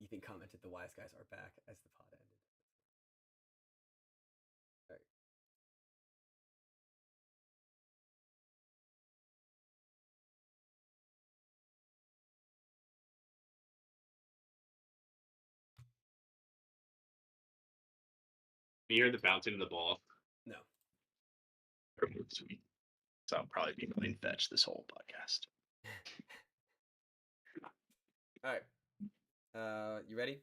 Ethan commented the wise guys are back as the pod ended. All right. You hear the bouncing of the ball? No. Sweet. So I'll probably be playing fetch this whole podcast. All right. You ready?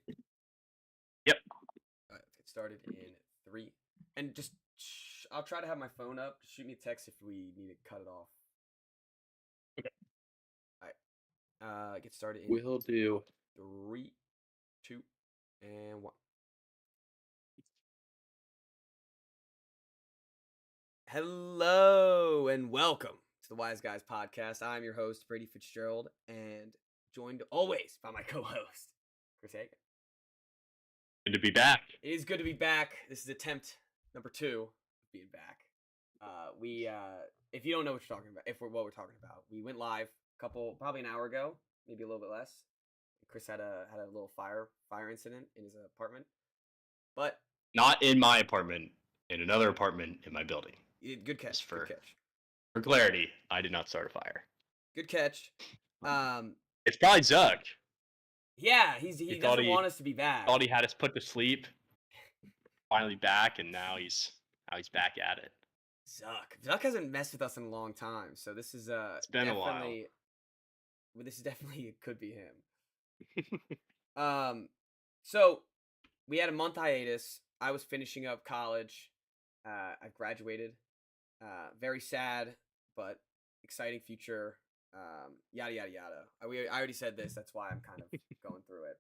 Yep. All right, let's get started in 3. And just, I'll try to have my phone up. Just shoot me a text if we need to cut it off. Okay. All right. Get started in We'll do 3, 2, and 1. Hello and welcome to the Wise Guys podcast. I'm your host, Brady Fitzgerald, and joined always by my co-host, Chris Hagan. good to be back. It is good to be back. This is attempt number 2 of being back. If you don't know what you're talking about, what we're talking about, we went live probably an hour ago, maybe a little bit less. Chris had a little fire incident in his apartment, but Not in my apartment, in another apartment in my building. Good catch. Just for- Good catch. For clarity, I did not start a fire. Good catch. It's probably Zuck. Yeah, he doesn't want us to be back. Thought he had us put to sleep. Finally back, and now he's back at it. Zuck hasn't messed with us in a long time, so this is It's been a while. This is definitely it could be him. So we had a month hiatus. I was finishing up college. I graduated. Very sad, but exciting future. Yada yada yada. I already said this. That's why I'm kind of going through it.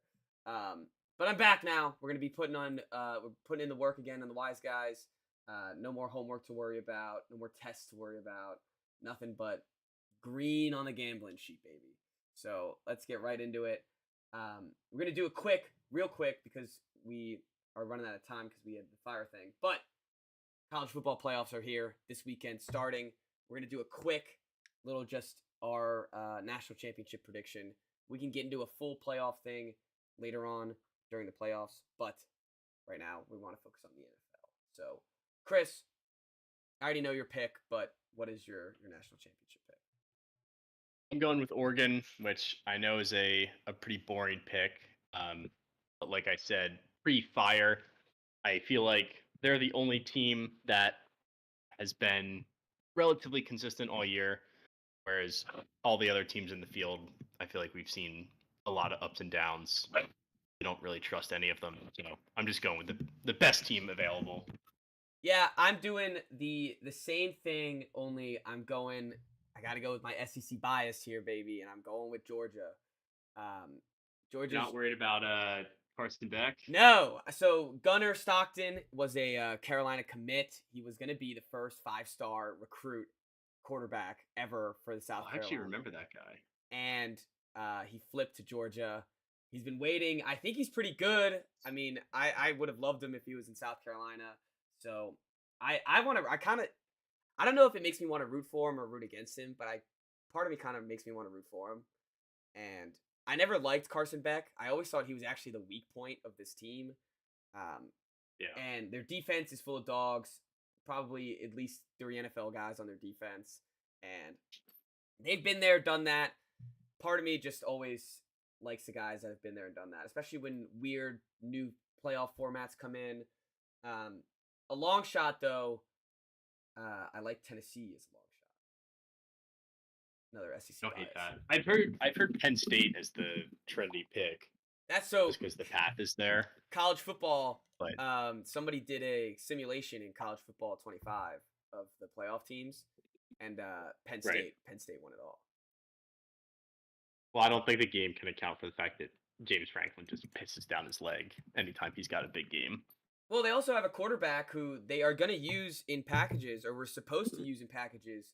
But I'm back now. We're gonna be putting in the work again on the Wise Guys. No more homework to worry about. No more tests to worry about. Nothing but green on the gambling sheet, baby. So let's get right into it. We're gonna do it real quick, because we are running out of time because we had the fire thing. But college football playoffs are here this weekend starting. We're gonna do a quick little just our national championship prediction. We can get into a full playoff thing later on during the playoffs, but right now we want to focus on the NFL. So, Chris, I already know your pick, but what is your national championship pick? I'm going with Oregon, which I know is a pretty boring pick. But like I said, pre-fire, I feel like they're the only team that has been relatively consistent all year, whereas all the other teams in the field, I feel like we've seen a lot of ups and downs. We don't really trust any of them. So I'm just going with the best team available. Yeah, I'm doing the same thing, only I got to go with my SEC bias here, baby, and I'm going with Georgia. Georgia's not worried about Carson Beck? No. So Gunnar Stockton was a Carolina commit. He was going to be the first 5-star recruit quarterback ever for the South Carolina. I actually remember that guy. And he flipped to Georgia. He's been waiting. I think he's pretty good. I mean, I would have loved him if he was in South Carolina. So I don't know if it makes me want to root for him or root against him, but part of me kind of makes me want to root for him. And I never liked Carson Beck. I always thought he was actually the weak point of this team. Yeah. And their defense is full of dogs. Probably at least 3 NFL guys on their defense. And they've been there, done that. Part of me just always likes the guys that have been there and done that, especially when weird new playoff formats come in. A long shot, though, I like Tennessee as a long shot. Another SEC Don't bias. hate that. I've heard Penn State as the trendy pick. That's so just because the path is there. College football. But somebody did a simulation in College Football 25 of the playoff teams, and Penn State won it all. Well, I don't think the game can account for the fact that James Franklin just pisses down his leg anytime he's got a big game. Well, they also have a quarterback who they are going to use in packages, or were supposed to use in packages,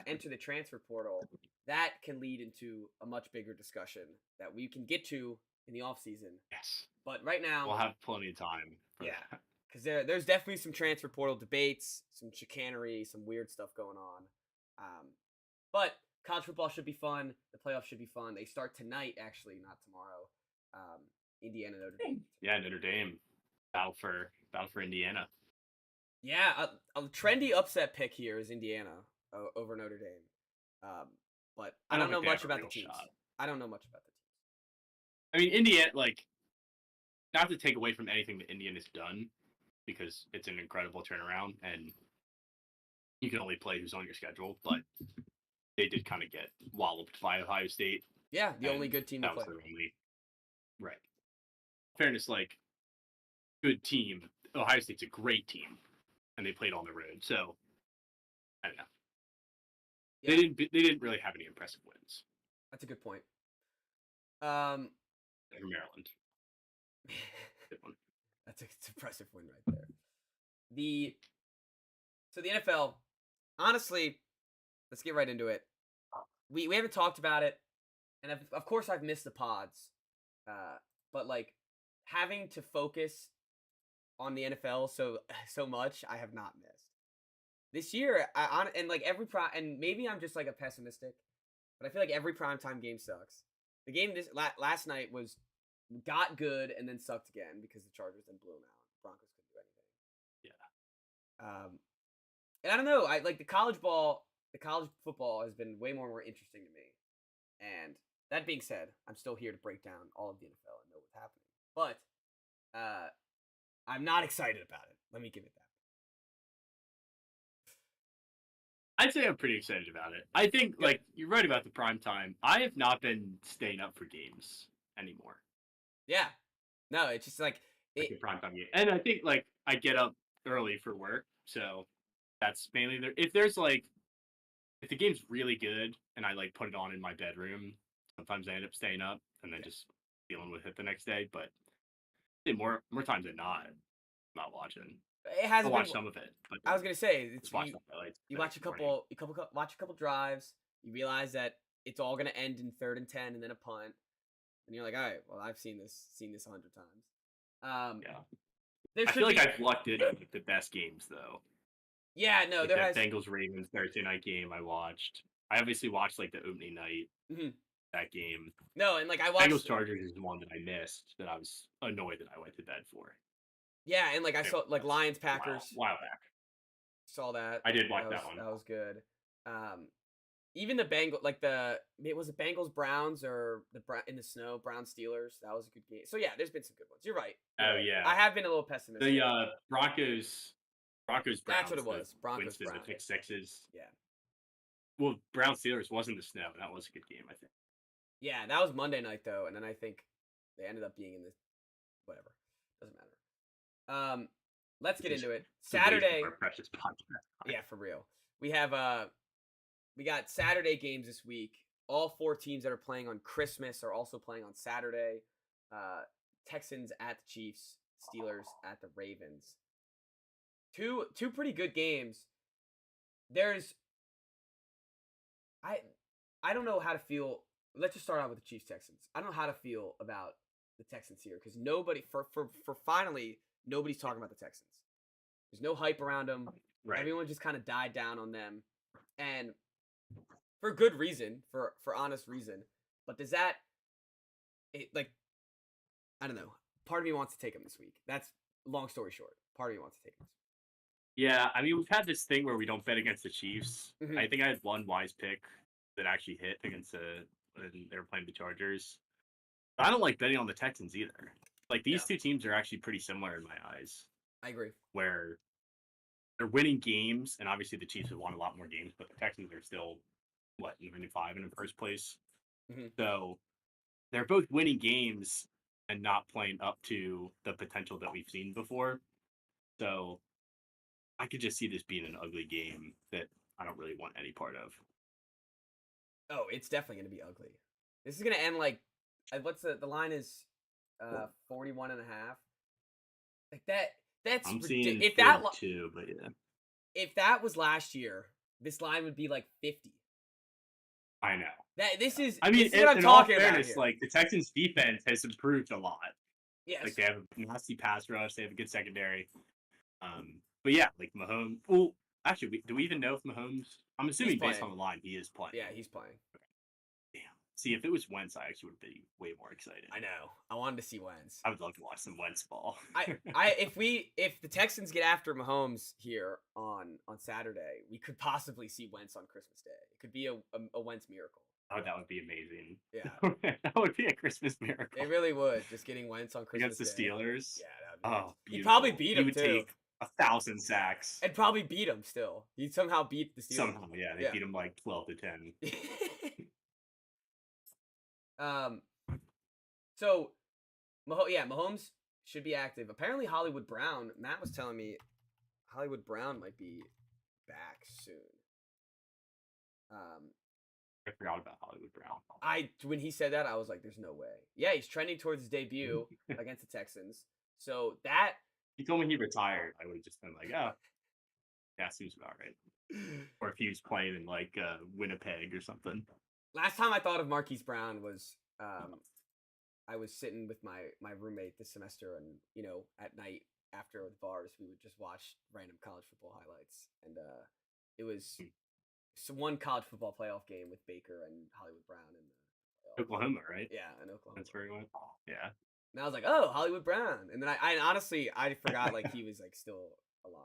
enter the transfer portal. That can lead into a much bigger discussion that we can get to in the offseason. Yes. But right now, we'll have plenty of time for that. Because there's definitely some transfer portal debates, some chicanery, some weird stuff going on. But college football should be fun. The playoffs should be fun. They start tonight, actually, not tomorrow. Indiana Notre Dame. Yeah, Notre Dame. Battle for Indiana. Yeah, a trendy upset pick here is Indiana over Notre Dame. But I don't know think they much have a about the real teams. shot. I don't know much about the teams. I mean, Indiana, like, not to take away from anything that Indiana's done, because it's an incredible turnaround, and you can only play who's on your schedule, but they did kind of get walloped by Ohio State. Yeah, the only good team to That play. was their only. Right. Fairness, like, good team. Ohio State's a great team, and they played on the road, so I don't know. Yeah. They didn't really have any impressive wins. That's a good point. For Maryland. Good one. That's an impressive win right there. So the NFL, honestly, let's get right into it. We haven't talked about it, and of course I've missed the pods, but like having to focus on the NFL so much, I have not missed. This year, and like and maybe I'm just like a pessimistic, but I feel like every primetime game sucks. The game last night got good and then sucked again because the Chargers then blew them out. Broncos couldn't do anything. Yeah. And I don't know. I like the college football has been way more interesting to me. And that being said, I'm still here to break down all of the NFL and know what's happening. But I'm not excited about it. Let me give it that. I'd say I'm pretty excited about it. I think, like, you're right about the prime time. I have not been staying up for games anymore. Yeah. No, it's just like a prime time game. And I think, like, I get up early for work, so that's mainly there. If the game's really good and I, like, put it on in my bedroom, sometimes I end up staying up and then just dealing with it the next day. But more times than not, I'm not watching. It hasn't I'll watch some of it. But I was gonna say you watch a couple drives. You realize that it's all gonna end in 3rd and 10, and then a punt, and you're like, all right, well, I've seen this 100 times. Yeah, I feel like I've lucked in on the best games though. Yeah, no, like that Bengals Ravens Thursday night game I watched. I obviously watched like the opening night. That game. No, and like I watched Bengals Chargers is the one that I missed that I was annoyed that I went to bed for. Yeah, and like I saw like Lions Packers. While back. Saw that. I did watch that one. That was good. Even the was it Bengals Browns or in the snow Browns Steelers? That was a good game. So yeah, there's been some good ones. You're right. Yeah. I have been a little pessimistic. The Broncos Browns. That's what it was. Broncos Browns. The pick sixes. Yeah. Well, Browns Steelers wasn't the snow. That was a good game, I think. Yeah, that was Monday night though, and then I think they ended up being in the whatever. Doesn't matter. Let's get into it. Saturday. Our precious podcast. Yeah, for real. We got Saturday games this week. All 4 teams that are playing on Christmas are also playing on Saturday. Texans at the Chiefs, Steelers at the Ravens. Two pretty good games. I don't know how to feel. Let's just start out with the Chiefs Texans. I don't know how to feel about the Texans here because nobody finally nobody's talking about the Texans. There's no hype around them. Right. Everyone just kind of died down on them, and for good reason, for honest reason. But does that, I don't know. Part of me wants to take them this week. That's long story short. Part of me wants to take them. Yeah, I mean we've had this thing where we don't bet against the Chiefs. Mm-hmm. I think I had one wise pick that actually hit against when they were playing the Chargers. But I don't like betting on the Texans either. Like these two teams are actually pretty similar in my eyes. I agree. Where they're winning games, and obviously the Chiefs have won a lot more games, but the Texans are still 95 in the first place. Mm-hmm. So they're both winning games and not playing up to the potential that we've seen before. So I could just see this being an ugly game that I don't really want any part of. Oh, it's definitely going to be ugly. This is going to end like, what's the line is 41 and a half. Like that's I'm seeing if 42, but yeah. If that was last year, this line would be like 50. I know. This is what I'm talking about here. Like the Texans defense has improved a lot. Yes. Like they have a nasty pass rush, they have a good secondary. But yeah, like Mahomes. Well, actually, do we even know if Mahomes? I'm assuming based on the line, he is playing. Yeah, he's playing. Damn. See, if it was Wentz, I actually would be way more excited. I know. I wanted to see Wentz. I would love to watch some Wentz ball. If the Texans get after Mahomes here on Saturday, we could possibly see Wentz on Christmas Day. It could be a Wentz miracle. Oh, that would be amazing. Yeah. That would be a Christmas miracle. It really would. Just getting Wentz on Christmas Against the Day. Steelers. Yeah, that would be Oh, He'd probably beautiful. beat He him would too. take 1,000 sacks. And probably beat him still. He'd somehow beat the Steelers. Somehow, yeah, they Yeah. beat him like 12-10. So, Mahomes should be active. Apparently, Hollywood Brown. Matt was telling me Hollywood Brown might be back soon. I forgot about Hollywood Brown. When he said that, I was like, "There's no way." Yeah, he's trending towards his debut against the Texans. So that He told me he retired. I would have just been like, oh, yeah, seems about right. Or if he was playing in like Winnipeg or something. last time I thought of Marquise Brown was I was sitting with my roommate this semester, and at night after the bars, we would just watch random college football highlights, and it was one college football playoff game with Baker and Hollywood Brown in the Oklahoma, right? Yeah, in Oklahoma. That's where he went. Yeah. And I was like, oh, Hollywood Brown, and then I honestly I forgot like he was like still alive.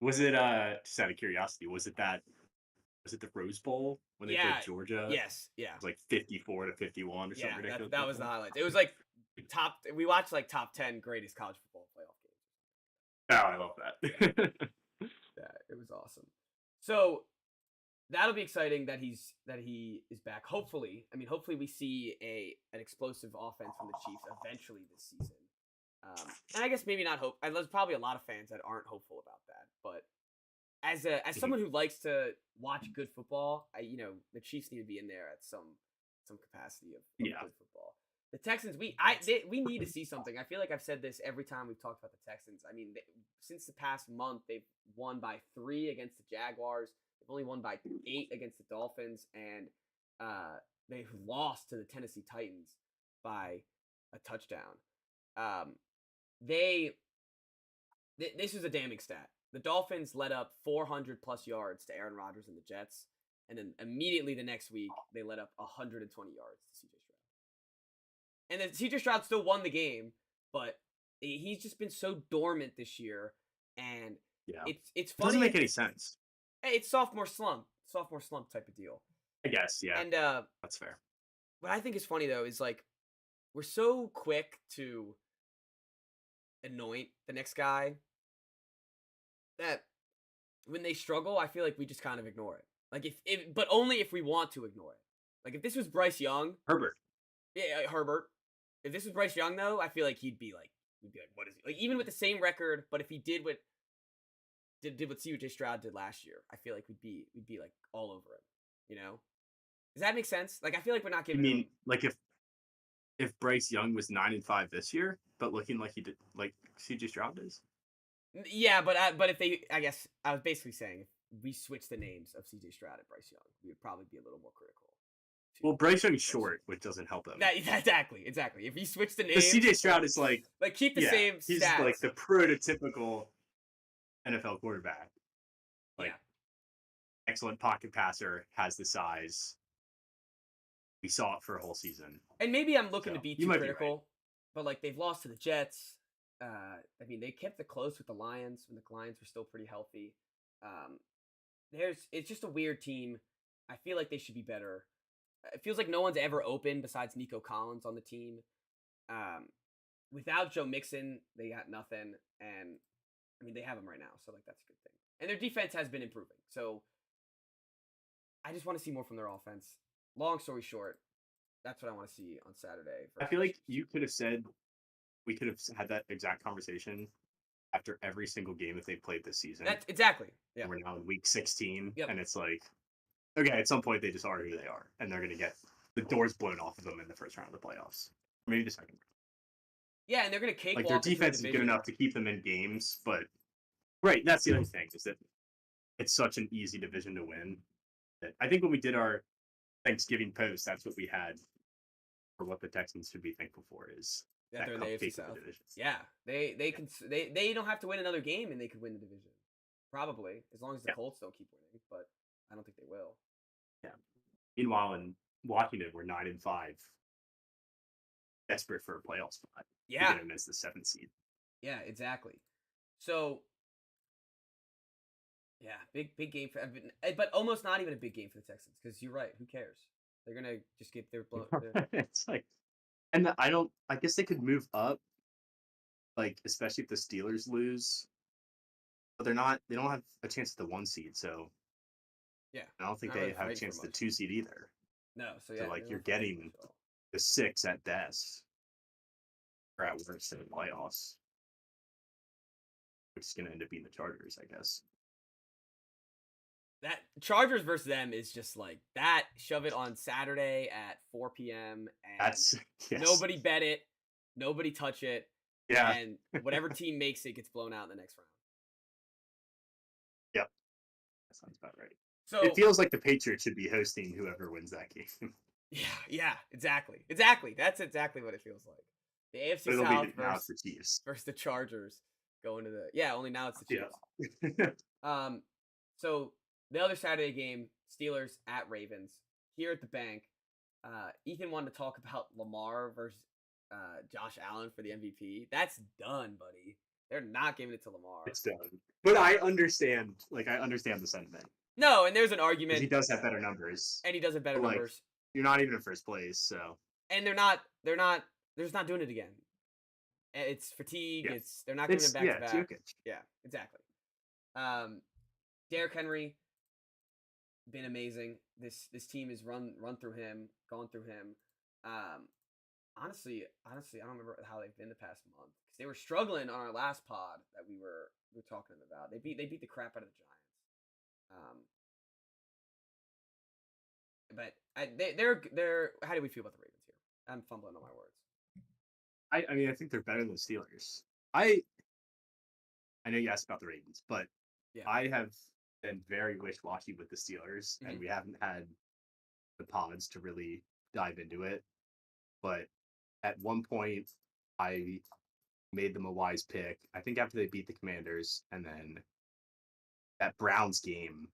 Was it just out of curiosity, was it the Rose Bowl when they played Georgia? Yes, yeah. It was like 54-51 or something ridiculous. that was the highlights. It was like we watched like top 10 greatest college football playoff games. Oh, I love that. Yeah, it was awesome. So that'll be exciting that he is back. Hopefully we see an explosive offense from the Chiefs eventually this season. And I guess maybe not hope. There's probably a lot of fans that aren't hopeful about that. But as someone who likes to watch good football, the Chiefs need to be in there at some capacity of good football. The Texans, we need to see something. I feel like I've said this every time we've talked about the Texans. I mean, since the past month, they've won by 3 against the Jaguars. They've only won by 8 against the Dolphins, and they've lost to the Tennessee Titans by a touchdown. This is a damning stat. The Dolphins let up 400 plus yards to Aaron Rodgers and the Jets, and then immediately the next week they let up 120 yards to CJ Stroud. And then CJ Stroud still won the game, but he's just been so dormant this year, and it's funny. Doesn't make any sense. It's sophomore slump type of deal. I guess, yeah. And that's fair. What I think is funny though is like we're so quick to anoint the next guy that when they struggle, I feel like we just kind of ignore it. Like but only if we want to ignore it. Like if this was Bryce Young, Herbert. Yeah, Herbert. If this was Bryce Young though, I feel like we'd be like, what is he? Like even with the same record, but if he did what CJ Stroud did last year, I feel like we'd be like all over him. Does that make sense? Like I feel like we're not giving. You mean like if Bryce Young was 9-5 this year, but looking like he did, like CJ Stroud is? Yeah, but I guess I was basically saying if we switch the names of CJ Stroud and Bryce Young, we would probably be a little more critical. Well, Bryce Young's short, which doesn't help him. Exactly. If you switch the names, names, CJ Stroud is like keep the same stats. He's like the prototypical NFL quarterback. Excellent pocket passer, has the size. We saw it for a whole season. And maybe I'm looking to be too critical, right. But like they've lost to the Jets. I mean, they kept it close with the Lions when the Lions were still pretty healthy. It's just a weird team. I feel like they should be better. It feels like no one's ever open besides Nico Collins on the team. Without Joe Mixon, they got nothing. And I mean, they have him right now, so like that's a good thing. And their defense has been improving. So I just want to see more from their offense. Long story short, that's what I want to see on Saturday. I feel like you could have said we could have had that exact conversation after every single game that they played this season. That's exactly. Yeah. We're now in week 16, Yep. and it's like, okay, at some point they just are who they are, and they're going to get the doors blown off of them in the first round of the playoffs, maybe the second. Yeah, and they're going to cakewalk. Like their defense is good enough to keep them in games, but right, that's the other thing is that it's such an easy division to win. That I think when we did our Thanksgiving post, that's what we had for what the Texans should be thankful for is that they're in the AFC South. Division. Yeah, they don't have to win another game and they could win the division, probably as long as the Colts don't keep winning. But I don't think they will. Yeah. Meanwhile, in Washington were 9-5, desperate for a playoff spot. Yeah. You're gonna miss the 7th seed. Yeah, exactly. So, yeah, big game for, but almost not even a big game for the Texans because you're right. Who cares? They're gonna just get their blown. It's like, and I guess they could move up, like especially if the Steelers lose, but they don't have a chance at the 1 seed, so Yeah, I don't think not really they have a fighting for chance at the much. 2 seed either. No, so So yeah, like they're you're not fighting getting much at all. the 6 at best, or at worst in the playoffs, which is gonna end up being the Chargers, I guess. That Chargers versus them is just like that. Shove it on Saturday at 4 p.m. and That's yes. nobody bet it, nobody touch it, Yeah. and whatever team makes it gets blown out in the next round. Yep. That sounds about right. So It feels like the Patriots should be hosting whoever wins that game. yeah, exactly. That's exactly what it feels like. The AFC But it'll South be now it's the Chiefs. versus the Chargers going to the only now it's the Chiefs. Yeah. So the other Saturday game, Steelers at Ravens here at the bank. Ethan wanted to talk about Lamar versus Josh Allen for the MVP. That's done, buddy. They're not giving it to Lamar. It's done. But I understand the sentiment. No, and there's an 'Cause argument. he does have better numbers. And he does have better But, like, numbers. You're not even in first place, so And they're just not doing it again. It's fatigue. Yeah. They're not giving it back to it's back. Jokic. Yeah, exactly. Derrick Henry been amazing. This team is run through him, gone through him. Honestly, I don't remember how they've been the past month because they were struggling on our last pod that we were talking about. They beat the crap out of the Giants. But they're. How do we feel about the Ravens here? I'm fumbling on my words. I mean, I think they're better than the Steelers. I know you asked about the Ravens, but Yeah. I have been very wish-washy with the Steelers, and we haven't had the pods to really dive into it. But at one point, I made them a wise pick. I think after they beat the Commanders, and then that Browns game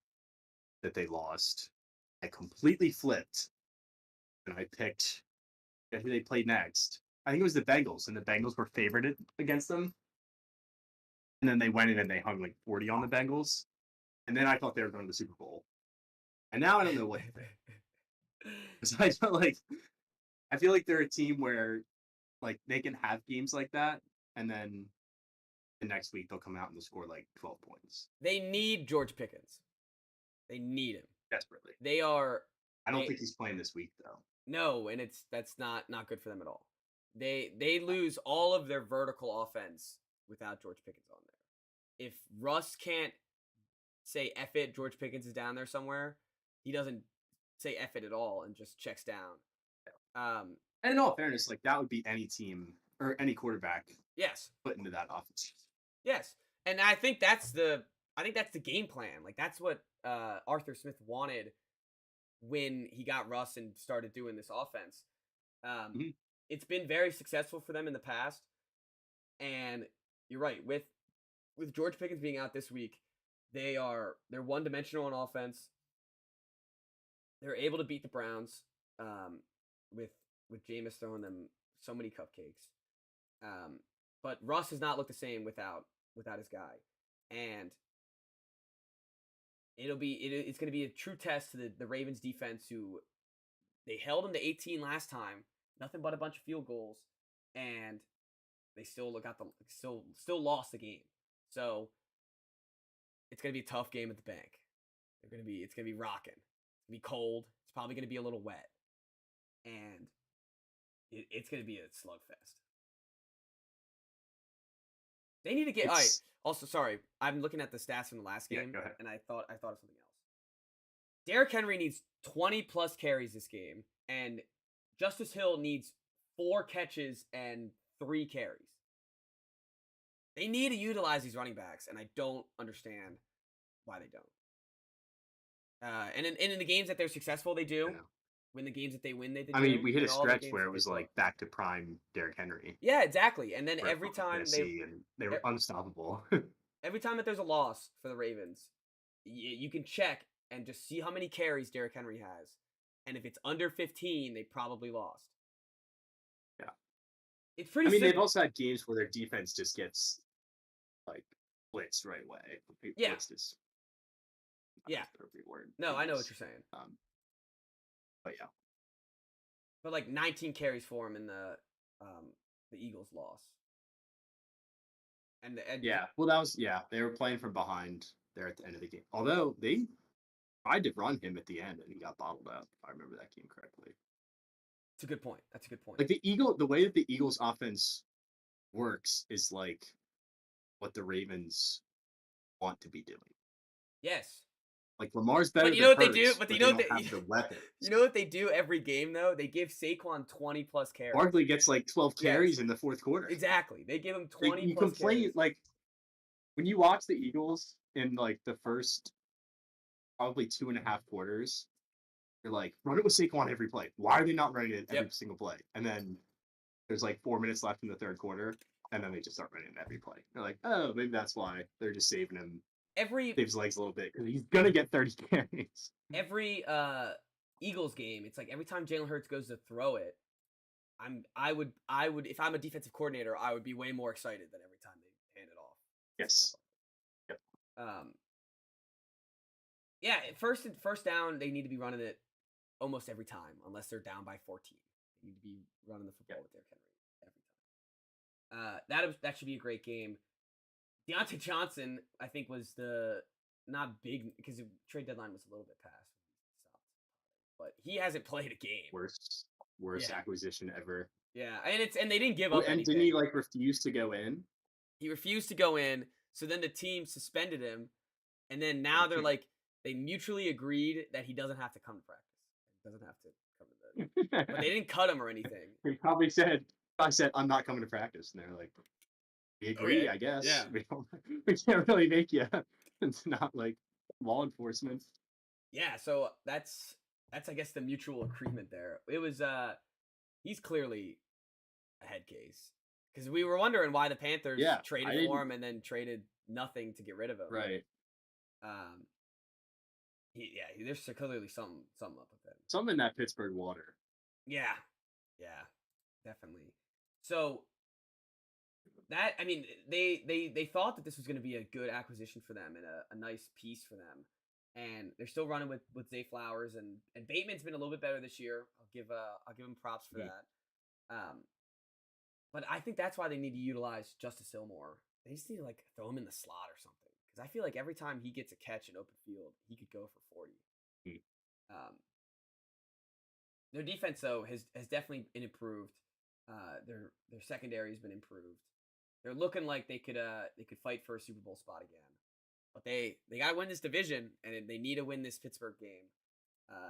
that they lost, I completely flipped, and I picked who they played next. I think it was the Bengals, and the Bengals were favored against them. And then they went in and they hung like 40 on the Bengals. And then I thought they were going to the Super Bowl. And now I don't know what to think. So I feel like they're a team where like they can have games like that, and then the next week they'll come out and they'll score like 12 points. They need George Pickens. They need him Desperately. They are. I don't think he's playing this week though. No, and that's not good for them at all. They lose all of their vertical offense without George Pickens on there. If Russ can't say F it, George Pickens is down there somewhere, he doesn't say F it at all and just checks down. And in all fairness, like that would be any team or any quarterback Yes. put into that offense. Yes. And I think that's the game plan. Like that's what Arthur Smith wanted when he got Russ and started doing this offense. It's been very successful for them in the past. And you're right, with George Pickens being out this week, they're one-dimensional on offense. They're able to beat the Browns with Jameis throwing them so many cupcakes. But Russ has not looked the same without his guy. And it's going to be a true test to the Ravens defense, who they held them to 18 last time, nothing but a bunch of field goals, and they still lost the game. So it's going to be a tough game at the bank. It's going to be rocking. It's going to be cold. It's probably going to be a little wet. And it's going to be a slugfest. They need to get. All right. Also, sorry, I'm looking at the stats from the last game, go ahead. and I thought of something else. Derrick Henry needs 20 plus carries this game, and Justice Hill needs 4 catches and 3 carries. They need to utilize these running backs, and I don't understand why they don't. And in the games that they're successful, they do. When the games that they win, they do. I mean, we hit a and all the stretch games where that it they was blow. like back to prime Derrick Henry. Yeah, exactly. And then where every time they were unstoppable. every time that there's a loss for the Ravens, you can check and just see how many carries Derrick Henry has. and if it's under 15, they probably lost. Yeah. It's pretty I mean, they've simple. also had games where their defense just gets like blitzed right away. Yeah. Blitzed is not Yeah. the appropriate word. No, I know what guess. you're saying. But yeah. But like 19 carries for him in the Eagles loss. And Yeah. Well, that was they were playing from behind there at the end of the game. Although they tried to run him at the end and he got bottled up, if I remember that game correctly. It's a good point. That's a good point. Like the way that the Eagles offense works is like what the Ravens want to be doing. Yes. Like Lamar's better. But you know than what they do? Hurts, But they you know don't what they have the weapons. You know what they do every game though? They give Saquon 20 plus carries. Barkley gets like 12 carries Yes. in the fourth quarter. Exactly. They give him 20 Like, you plus complain carries. like when you watch the Eagles in like the first probably 2.5 quarters, you're like, run it with Saquon every play. Why are they not running it every single play? And then there's like 4 minutes left in the third quarter, and then they just start running it every play. You're like, oh, maybe that's why they're just saving him. Save his legs a little bit because he's gonna get 30 carries. Every Eagles game, it's like every time Jalen Hurts goes to throw it, I would if I'm a defensive coordinator, I would be way more excited than every time they hand it off. Yes. Yep. Yeah, first down, they need to be running it almost every time, unless they're down by 14. They need to be running the football with Derrick Henry every time. That should be a great game. Deontay Johnson, I think, was the not big because the trade deadline was a little bit past, but he hasn't played a game. Worst acquisition ever. Yeah, and they didn't give up anything. Didn't he like refuse to go in? He refused to go in, so then the team suspended him, and then now they're like they mutually agreed that he doesn't have to come to practice. He doesn't have to come to the. But they didn't cut him or anything. He probably said, "I'm not coming to practice," and they're like, "We agree, Okay. I guess. Yeah. We can't really make you. It's not like law enforcement." Yeah, so that's I guess the mutual agreement there. It was he's clearly a head case because we were wondering why the Panthers traded for him and then traded nothing to get rid of him. Right. There's clearly something up with it. Something in that Pittsburgh water. Yeah, definitely. So that they thought that this was going to be a good acquisition for them and a nice piece for them, and they're still running with Zay Flowers and Bateman's been a little bit better this year. I'll give him props for that. But I think that's why they need to utilize Justice Hill more. They just need to like throw him in the slot or something because I feel like every time he gets a catch in open field, he could go for 40. Their defense though has definitely been improved. Their secondary has been improved. They're looking like they could fight for a Super Bowl spot again. But they got to win this division and they need to win this Pittsburgh game.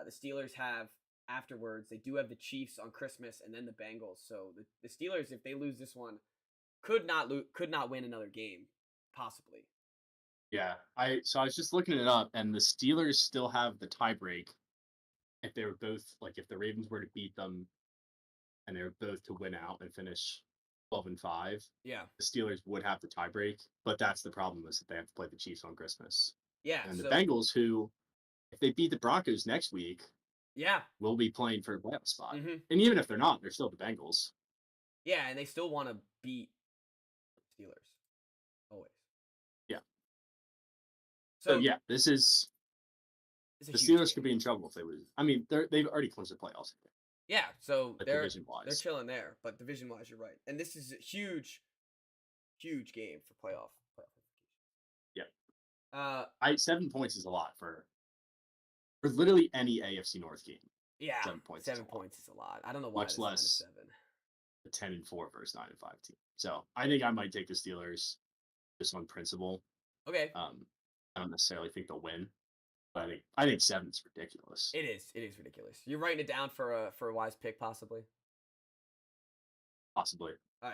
The Steelers have afterwards. They do have the Chiefs on Christmas and then the Bengals. So the Steelers, if they lose this one, could not win another game, possibly. Yeah, I was just looking it up, and the Steelers still have the tiebreak. If they were both if the Ravens were to beat them, and they were both to win out and finish 12-5, yeah, the Steelers would have the tiebreak. But that's the problem is that they have to play the Chiefs on Christmas. Yeah, and the Bengals, who, if they beat the Broncos next week, will be playing for a playoff spot. Mm-hmm. And even if they're not, they're still the Bengals. Yeah, and they still want to beat the Steelers. Always. Yeah. So yeah, this is the Steelers could be in trouble if they lose. I mean, they've already clinched the playoffs. Yeah, so they're chilling there, but division-wise, you're right. And this is a huge game for playoff. Yeah. 7 points is a lot for literally any AFC North game. Yeah, 7 points. 7 points is a lot. I don't know why. Much less 7. The 10-4 versus 9-5 team. So I think I might take the Steelers just on principle. Okay. I don't necessarily think they'll win, but I think 7 is ridiculous. It is ridiculous. You're writing it down for a wise pick, possibly. Possibly. All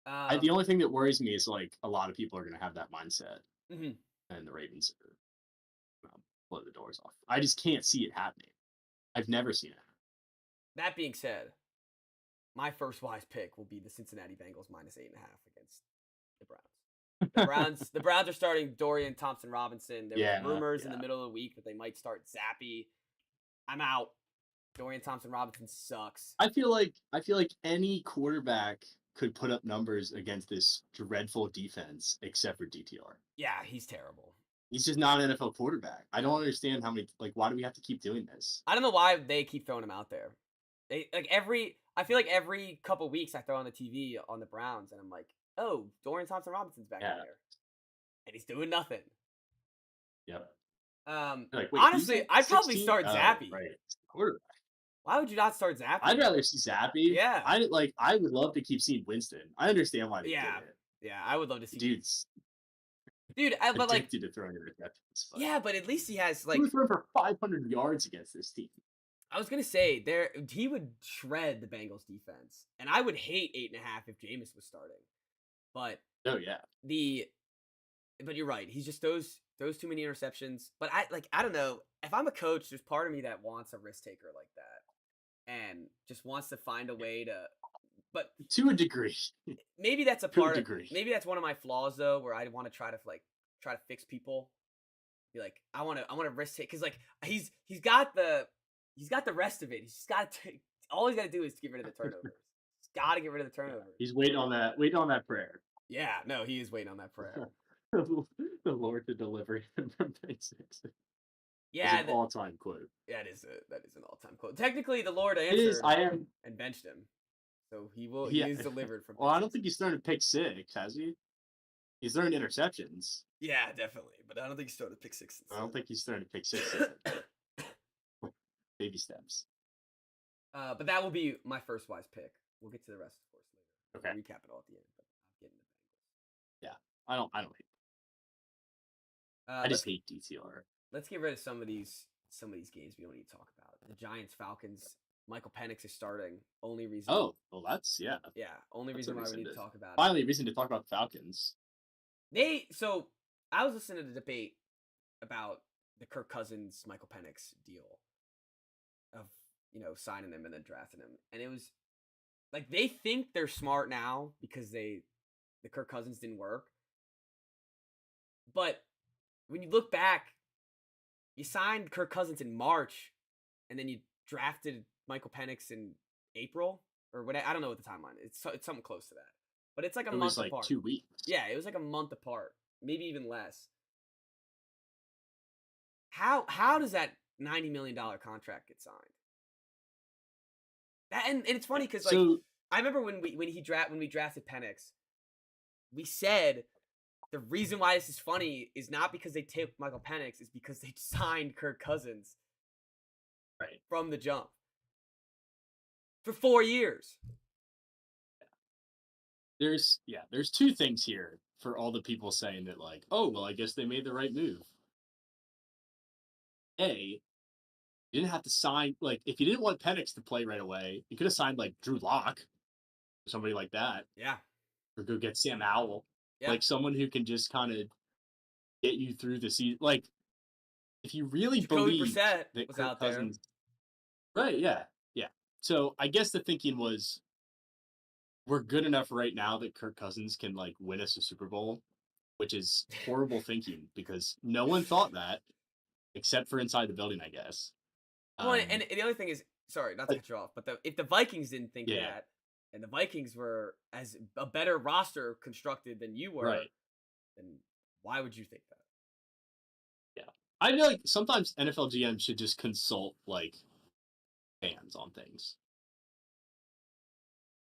right. The only thing that worries me is a lot of people are going to have that mindset, mm-hmm. and the Ravens are blow the doors off. I just can't see it happening. I've never seen it happen. That being said, my first wise pick will be the Cincinnati Bengals -8.5 against the Browns. The Browns are starting Dorian Thompson-Robinson. There were rumors in the middle of the week that they might start Zappy. I'm out. Dorian Thompson-Robinson sucks. I feel like any quarterback could put up numbers against this dreadful defense, except for DTR. Yeah, he's terrible. He's just not an NFL quarterback. I don't understand why do we have to keep doing this? I don't know why they keep throwing him out there. I feel like every couple weeks I throw on the TV on the Browns and I'm like, oh, Dorian Thompson-Robinson's back in Yeah. there. And he's doing nothing. Yep. Wait, Honestly, he's I'd probably 16? start Oh, Zappy. right. Quarterback. Why would you not start Zappy? I'd rather see Zappy. Yeah. I would love to keep seeing Winston. I understand why they Yeah. did it. Yeah, I would love to see. Dude's Dude, but like, addicted to throwing interceptions. yeah, but at least he has He like. was throwing for 500 yards against this team. I was gonna say he would shred the Bengals defense, and I would hate 8.5 if Jameis was starting. But Oh yeah. but you're right. He's just those too many interceptions. But I don't know. If I'm a coach, there's part of me that wants a risk taker like that, and just wants to find a way to. But To a degree. maybe that's a To a part. degree. Maybe that's one of my flaws though, where I want to try to fix people. Be like, I want to risk take because like he's got the rest of it. He's just got to. All he's got to do is get rid of the turnovers. He's got to get rid of the turnovers. He's waiting on that prayer. Yeah, no, he is waiting on that prayer. The Lord to deliver him from pick six. Yeah, It's an all-time quote. that is an all-time quote. Technically, the Lord It is. answered and benched him, so he Yeah. is delivered from. Well, I don't think he's thrown a pick six, has he? He's thrown interceptions. Yeah, definitely, but I don't think he's thrown a pick six. I don't think he's thrown a pick six. Yet. Baby steps. But that will be my first wise pick. We'll get to the rest, of course, later. Okay. We'll recap it all at the end. But I'm getting the Bengals. I don't hate. I let's, just hate DTR. let's get rid of some of these games we don't need to talk about. The Giants Falcons. Michael Penix is starting. Only reason. Oh, well, that's yeah. Yeah, only That's reason a why we reason need to to- talk about it. Finally, a reason to talk about the Falcons. So I was listening to the debate about the Kirk Cousins Michael Penix deal of signing him and then drafting him, and it was like they think they're smart now because the Kirk Cousins didn't work, but when you look back, you signed Kirk Cousins in March, and then you drafted Michael Penix in April or what? I don't know what the timeline is. It's something close to that, but it's like a It month was like apart. 2 weeks. Yeah, it was like a month apart, maybe even less. How does that $90 million contract get signed? And it's funny because like So I remember when we drafted Penix, we said the reason why this is funny is not because they took Michael Penix, is because they signed Kirk Cousins right. from the jump for 4 years. There's two things here for all the people saying that like, oh well, I guess they made the right move. A, you didn't have to sign like if you didn't want Penix to play right away, you could have signed like Drew Lock, somebody like that, Yeah, or go get Sam Howell, Yeah. like someone who can just kind of get you through the season. Like, if you really Jacoby believe Brissett that was Kirk out there. Cousins, right? Yeah. So I guess the thinking was, we're good enough right now that Kirk Cousins can like win us a Super Bowl, which is horrible thinking because no one thought that, except for inside the building, I guess. Well, and the other thing is, sorry, not to cut you off, but if the Vikings didn't think Yeah. that, and the Vikings were as a better roster constructed than you were, Right. then why would you think that? I feel like sometimes NFL GMs should just consult like fans on things.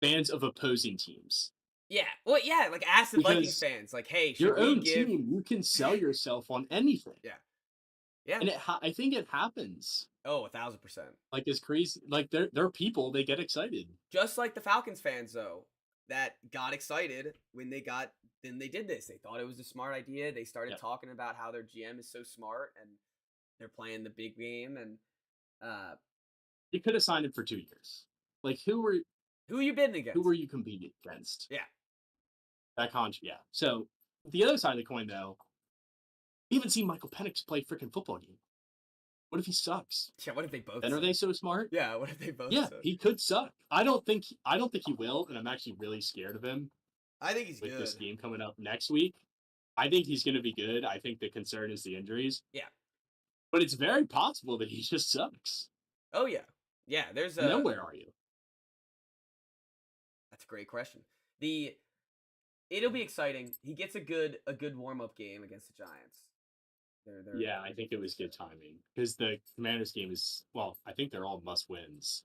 Fans of opposing teams. Yeah, well, yeah, like ask the Vikings Because fans, like, hey, should Your we own give? team, you can sell yourself on anything. Yeah. And I think it happens. Oh, 1,000%. Like it's crazy. Like they're people, they get excited. Just like the Falcons fans, though, that got excited when they did this. They thought it was a smart idea. They started Yeah. talking about how their GM is so smart and they're playing the big game. And You could have signed him for 2 years. Like who were you bidding against? you competing against? Yeah. That contract. Yeah. So the other side of the coin, though, we haven't seen Michael Penix play freaking football game. What if he sucks? Yeah, what if they both? Then are suck? they so smart? Yeah, what if they both? Yeah, suck? he could suck. I don't think he will, and I'm actually really scared of him I think he's with good. this game coming up next week. I think he's going to be good. I think the concern is the injuries. Yeah. But it's very possible that he just sucks. Oh yeah, Yeah, there's And then a. where are you? That's a great question. It'll be exciting. He gets a good warm up game against the Giants. Yeah, I think it was good timing because the Commanders game is I think they're all must wins.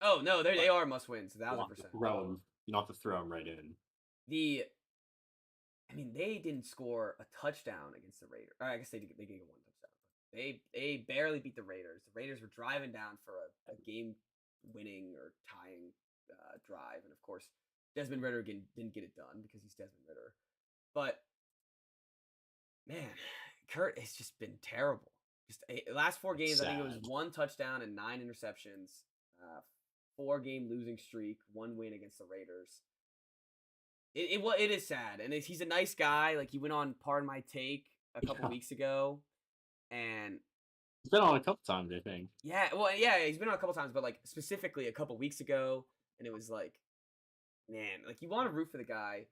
Oh no, they But are must wins, You don't have 1,000%. to throw 'em- You don't have to throw them right in. I mean, they didn't score a touchdown against the Raiders. I guess they gave one touchdown. They barely beat the Raiders. The Raiders were driving down for a game winning or tying drive, and of course, Desmond Ritter didn't get it done because he's Desmond Ritter. But man, Kurt has just been terrible. Just last 4 games, I think it was Sad. 1 touchdown and 9 interceptions. 4-game losing streak, 1 win against the Raiders. It is sad, and he's a nice guy. Like, he went on Pardon My Take a couple Yeah. weeks ago, and He's been on a couple times, I think. yeah, he's been on a couple times, but like specifically a couple weeks ago, and it was like, man, like you want to root for the guy.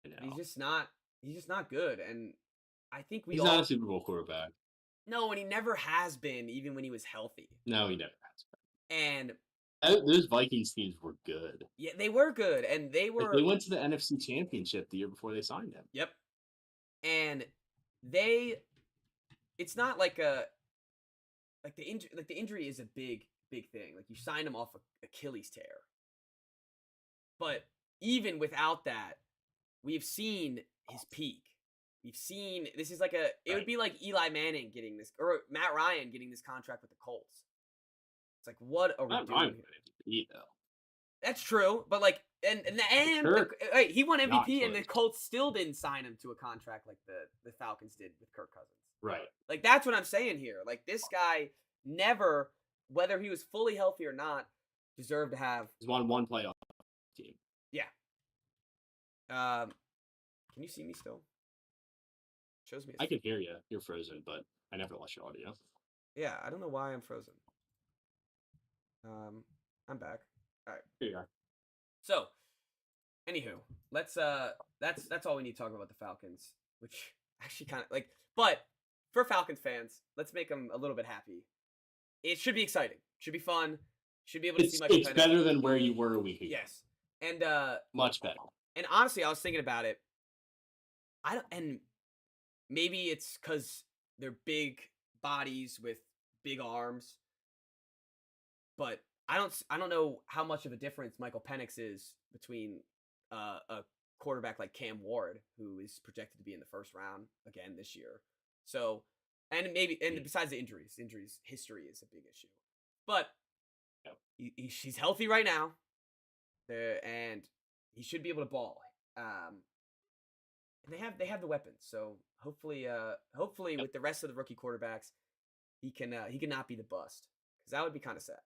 I know. He's just not good, and I think we He's all not a Super Bowl quarterback. no, and he never has been, even when he was healthy. No, he never has. And Those Vikings teams were good. yeah, they were good, and they Like, were they went to the NFC Championship the year before they signed him. Yep. And it's not like the injury is a big thing. Like, you signed him off of Achilles tear. But even without that, we've seen his peak. We've seen this is like it would Right. be like Eli Manning getting this, or Matt Ryan getting this contract with the Colts. It's like, what are we Not doing Ryan here? with MVP, though. That's true, but like, and Kirk, wait, he won not MVP, and the close. Colts still didn't sign him to a contract like the Falcons did with Kirk Cousins. Right. Like, that's what I'm saying here. Like, this guy never, whether he was fully healthy or not, deserved to have. He's won 1 playoff game. Can you see me still? Shows me. I can hear you. You're frozen, but I never lost your audio. Yeah, I don't know why I'm frozen. I'm back. Here you are. So, anywho, let's that's all we need to talk about the Falcons, which actually kind of like, but for Falcons fans, let's make them a little bit happy. It should be exciting. Should be fun. Should be able to see Michael It's Penix. better than where you were a week ago. Yes. And Much better. and honestly, I was thinking about it. And maybe it's because they're big bodies with big arms, but I don't know how much of a difference Michael Penix is between a quarterback like Cam Ward, who is projected to be in the first round again this year. So, and besides the injuries history is a big issue, but Yep. he's healthy right now, and he should be able to ball. And they have the weapons, so hopefully Yep. with the rest of the rookie quarterbacks, he can not be the bust, because that would be kind of sad.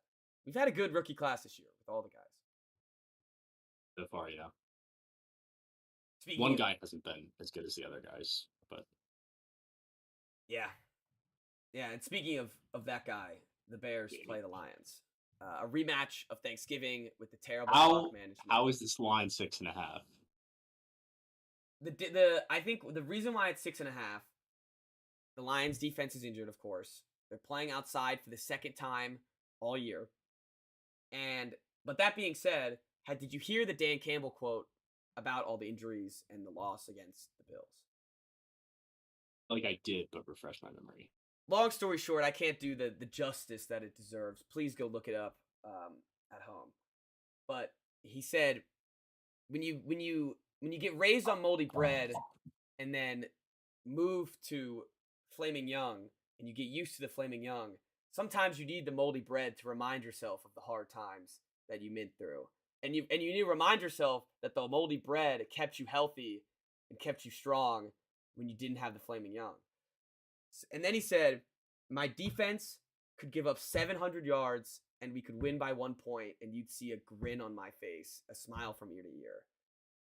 We've had a good rookie class this year with all the guys. So far, yeah. Speaking One of- guy hasn't been as good as the other guys, but Yeah. And speaking of that guy, the Bears Yeah. play the Lions. A rematch of Thanksgiving with the terrible How- clock management. how is this line 6.5? I think the reason why it's 6.5, the Lions defense is injured, of course. They're playing outside for the second time all year. But that being said, did you hear the Dan Campbell quote about all the injuries and the loss against the Bills? Like, I did, but refresh my memory. Long story short, I can't do the justice that it deserves. Please go look it up at home. But he said, when you get raised on moldy bread and then move to Flaming Young, and you get used to the Flaming Young, sometimes you need the moldy bread to remind yourself of the hard times that you went through. And you need to remind yourself that the moldy bread kept you healthy and kept you strong when you didn't have the Flaming Young. And then he said, my defense could give up 700 yards and we could win by 1 point, and you'd see a grin on my face, a smile from ear to ear.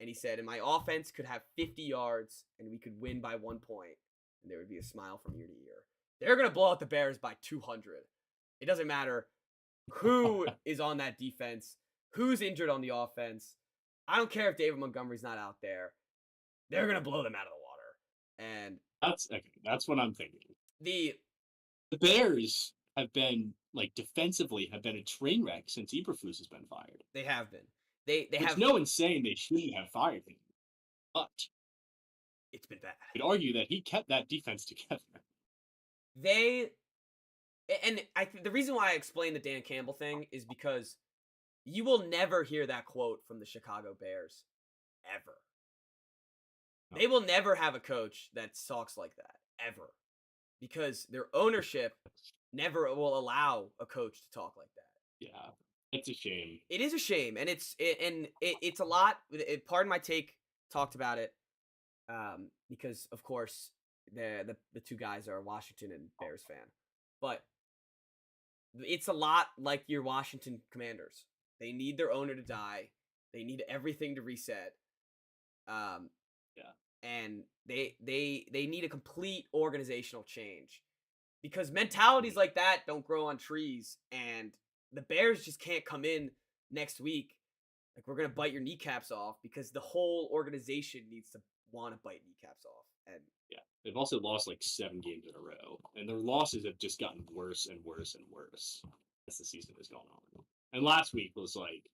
And he said, and my offense could have 50 yards and we could win by 1 point, and there would be a smile from ear to ear. They're going to blow out the Bears by 200. It doesn't matter who is on that defense, who's injured on the offense. I don't care if David Montgomery's not out there. They're going to blow them out of the water. And That's what I'm thinking. the The Bears have been like defensively have been a train wreck since Eberflus has been fired. They have been. They Which have. no one's saying they shouldn't have fired him, but It's been bad. you could argue that he kept that defense together. And the reason why I explained the Dan Campbell thing is because you will never hear that quote from the Chicago Bears ever. No. They will never have a coach that talks like that ever, because their ownership never will allow a coach to talk like that. Yeah, it's a shame. It is a shame, and it's a lot. Pardon my take. Talked about it, because of course the two guys are a Washington and Bears fan, but it's a lot like your Washington Commanders. They need their owner to die. They need everything to reset. And they need a complete organizational change, because mentalities like that don't grow on trees, and the Bears just can't come in next week like, we're gonna bite your kneecaps off, because the whole organization needs to want to bite kneecaps off. And Yeah, they've also lost like 7 games in a row, and their losses have just gotten worse and worse and worse as the season has gone on. And last week was like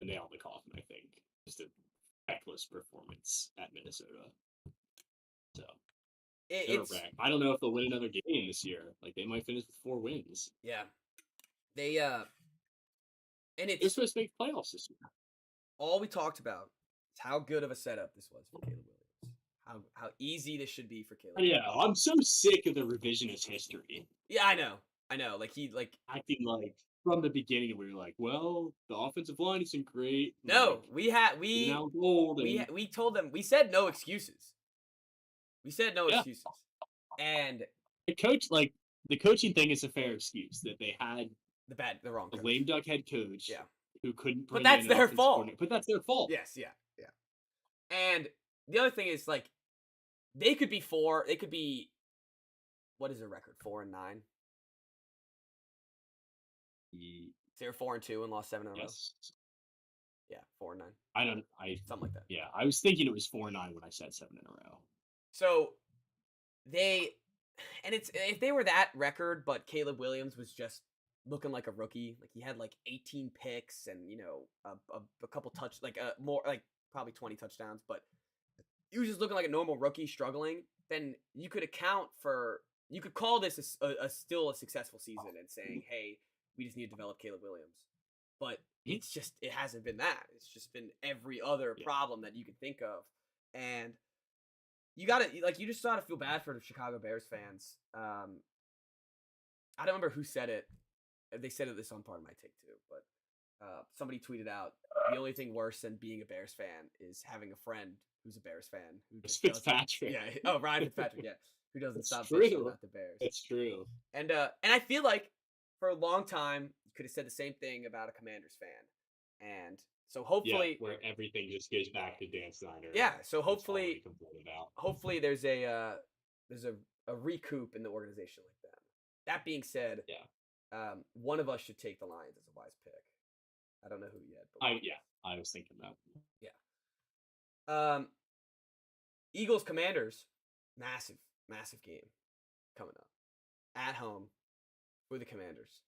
the nail in the coffin, I think. Just a feckless performance at Minnesota. So they're a it's wreck. I don't know if they'll win another game this year. Like they might finish with 4 wins. yeah, they and They're it's supposed to make playoffs this year. all we talked about is how good of a setup this was for Caleb Williams. How easy this should be for Caleb. Yeah, I'm so sick of the revisionist history. Yeah, I know. Like he Acting like from the beginning we were like, well, the offensive line isn't great. no. Like, We now old we told them, we said no excuses. We said no Yeah. excuses, and the coach, like the coaching thing is a fair excuse that they had the wrong a coach. lame duck head coach Yeah. who couldn't But bring that's in an their offensive fault. coordinator. But that's their fault. Yes, yeah. And the other thing is, like, they could be what is their record? 4-9. They were 4-2 and lost 7 in a row. Yes. Yeah, 4-9, Something like that. Yeah, I was thinking it was 4-9 when I said 7 in a row. So if they were that record, but Caleb Williams was just looking like a rookie, like he had like 18 picks and a couple more like probably 20 touchdowns, but he was just looking like a normal rookie struggling, then you could call this still a successful season and saying, hey, we just need to develop Caleb Williams. But it hasn't been that. It's just been every other problem that you can think of. And you just gotta feel bad for the Chicago Bears fans. I don't remember who said it. They said it this on Part of My Take too, but somebody tweeted out, the only thing worse than being a Bears fan is having a friend who's a Bears fan. It's Fitzpatrick. Yeah. Oh, Ryan Fitzpatrick. Yeah. Who doesn't It's stop true. bitching about the Bears. It's true. And I feel like for a long time you could have said the same thing about a Commanders fan, and so hopefully where everything just goes back to Dan Snyder. Yeah. So That's all hopefully we complain about. hopefully there's a recoup in the organization like that. That being said, one of us should take the Lions as a wise pick. I don't know who yet. But I was thinking that. Eagles Commanders, massive game coming up at home for the Commanders.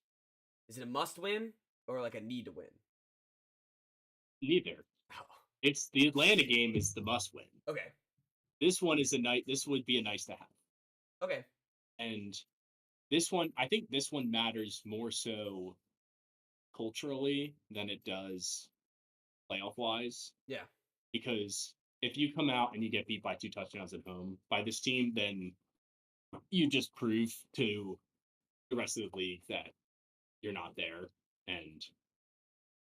Is it a must win or like a need to win? Neither. Oh, It's the Atlanta game is the must win. okay. This one is this would be a nice to have. Okay. And this one, I think this one matters more so culturally than it does playoff wise. Yeah. Because if you come out and you get beat by 2 touchdowns at home by this team, then you just prove to the rest of the league that you're not there. And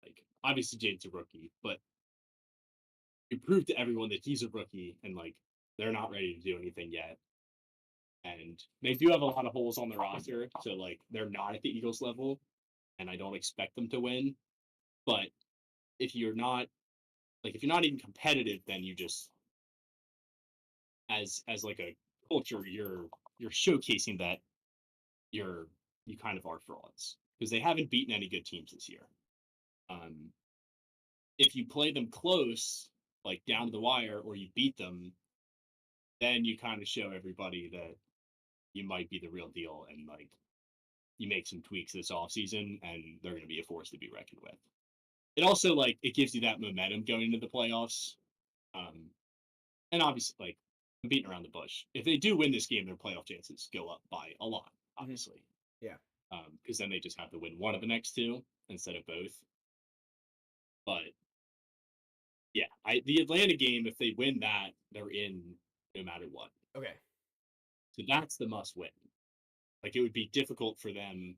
like obviously Jaden's a rookie, but you prove to everyone that he's a rookie and like they're not ready to do anything yet. And they do have a lot of holes on the roster, so like they're not at the Eagles level, and I don't expect them to win. But if you're not even competitive, then you just as like a culture, you're showcasing that you kind of are frauds because they haven't beaten any good teams this year. If you play them close, like down to the wire, or you beat them, then you kind of show everybody that you might be the real deal and like you make some tweaks this offseason, and they're going to be a force to be reckoned with. It also like it gives you that momentum going into the playoffs. And obviously, like I'm beating around the bush. If they do win this game, their playoff chances go up by a lot. Obviously, Yeah. Because then they just have to win one of the next two instead of both. But yeah, the Atlanta game, if they win that, they're in no matter what. Okay. So that's the must win. Like it would be difficult for them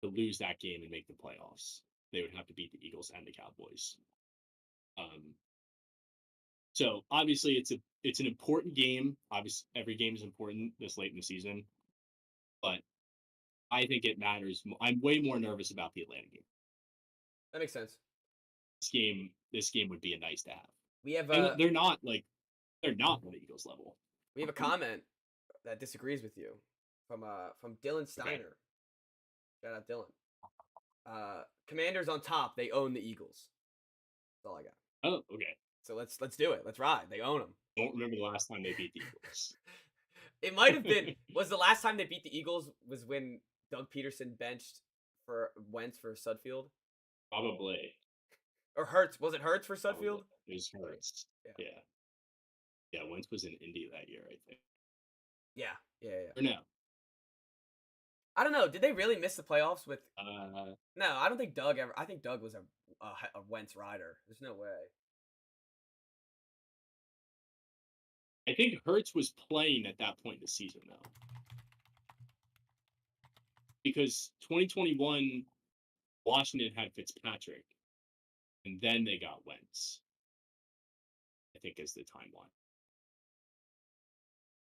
to lose that game and make the playoffs. They would have to beat the Eagles and the Cowboys. So obviously it's an important game. Obviously every game is important this late in the season, but I think it matters. I'm way more nervous about the Atlanta game. That makes sense. This game would be a nice to have. We have And they're not on the Eagles level. we have a comment that disagrees with you from Dylan Steiner. Okay. Shout out Dylan. Commanders on top. They own the Eagles. That's all I got. Oh, okay. So let's do it. Let's ride. They own them. Don't remember the last time they beat the Eagles. It might have been was the last time they beat the Eagles was when Doug Peterson benched for Wentz for Sudfield Probably. or Hurts. Was it Hurts for Sudfield? Probably. It was Hurts. Yeah. Yeah, Wentz was in Indy that year, I think. Yeah. Or no. I don't know. Did they really miss the playoffs with? Uh, No, I don't think Doug ever. I think Doug was a Wentz rider. There's no way. I think Hurts was playing at that point in the season, though. Because 2021, Washington had Fitzpatrick, and then they got Wentz. I think is the timeline.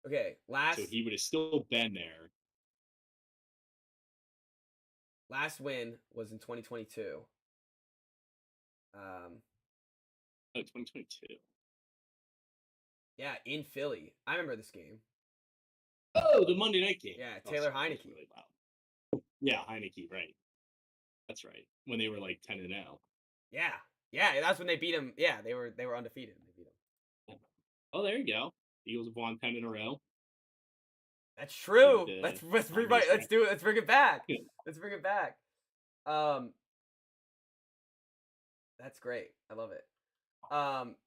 Okay, So he would have still been there. last win was in 2022. Oh, 2022. Yeah, in Philly. I remember this game. Oh, the Monday night game. Yeah, Oh, Taylor sorry, that was Heineke. really loud. Yeah, Heineke, right. That's right. When they were like 10-0. Yeah, that's when they beat him. Yeah, they were undefeated. They beat him. Oh, there you go. The Eagles have won 10 in a row. That's true. And, Let's obviously- let's do it. Let's bring it back. Yeah. Let's bring it back. That's great. I love it.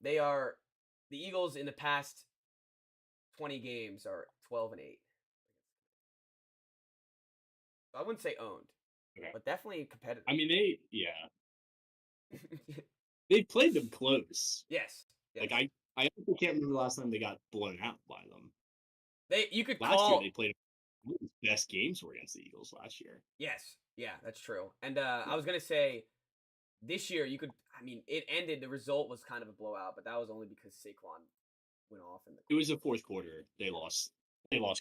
They are the Eagles in the past 20 games are 12-8. I wouldn't say owned, Okay. but definitely competitive. I mean, they played them close. yes. Like I honestly can't remember the last time they got blown out by them. You could Last call year they played one of the best games were against the Eagles last year. Yes. Yeah, that's true. And I was going to say this year you could it ended the result was kind of a blowout, but that was only because Saquon went off in the It was the fourth quarter. They lost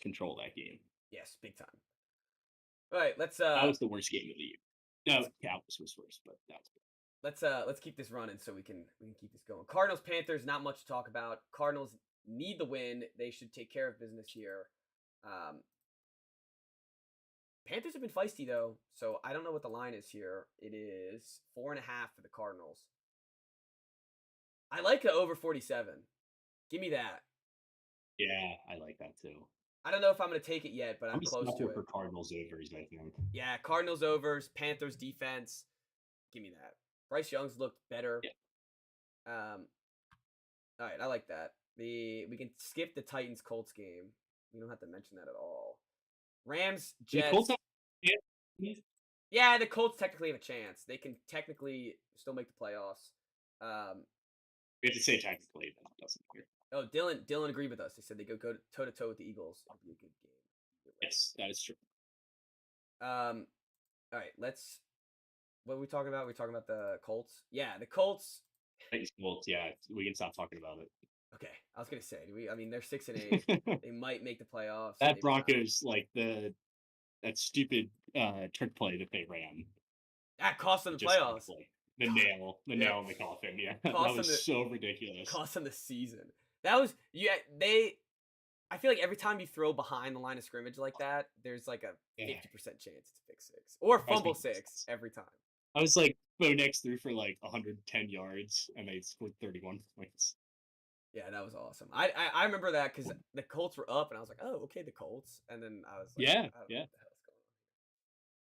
control of that game. Yes, big time. All right, let's That was the worst game of the year. No, Cowboys was worse, but that's let's keep this running so we can keep this going. Cardinals Panthers, not much to talk about. Cardinals need the win. They should take care of business here. Panthers have been feisty though, so I don't know what the line is here. It is 4.5 for the Cardinals. I like the over 47. Give me that. yeah, I like that too. I don't know if I'm going to take it yet, but I'm a close to sucker it. for Cardinals overs, I think. Yeah, Cardinals overs, Panthers defense. Give me that. Bryce Young's looked better. Yeah. All right, I like that. We can skip the Titans Colts game. We don't have to mention that at all. Rams Jets. The Colts have- Yeah, the Colts technically have a chance. They can technically still make the playoffs. we have to say technically, but it doesn't matter. Oh, Dylan agreed with us. They said they go toe to toe with the Eagles. It'll be a good game. Yes, that is true. All right, let's. What are we talking about? We're talking about the Colts. Yeah, the Colts. Titans Colts, yeah, we can stop talking about it. Okay, I was gonna say, they're 6-8. They might make the playoffs. That maybe not. Broncos, like that stupid trick play that they ran. That cost them the just playoffs. like, the nail in the coffin. Yeah, that Cost them was so ridiculous. Cost them the season. That was I feel like every time you throw behind the line of scrimmage like that, there's like a 50% chance it's pick six or fumble six every time. I was like, Bo Nix threw for like 110 yards and they scored 31 points. Yeah, that was awesome. I remember that because the Colts were up and I was like, oh, okay, the Colts. And then I was like, Yeah, I don't know yeah. what the hell's going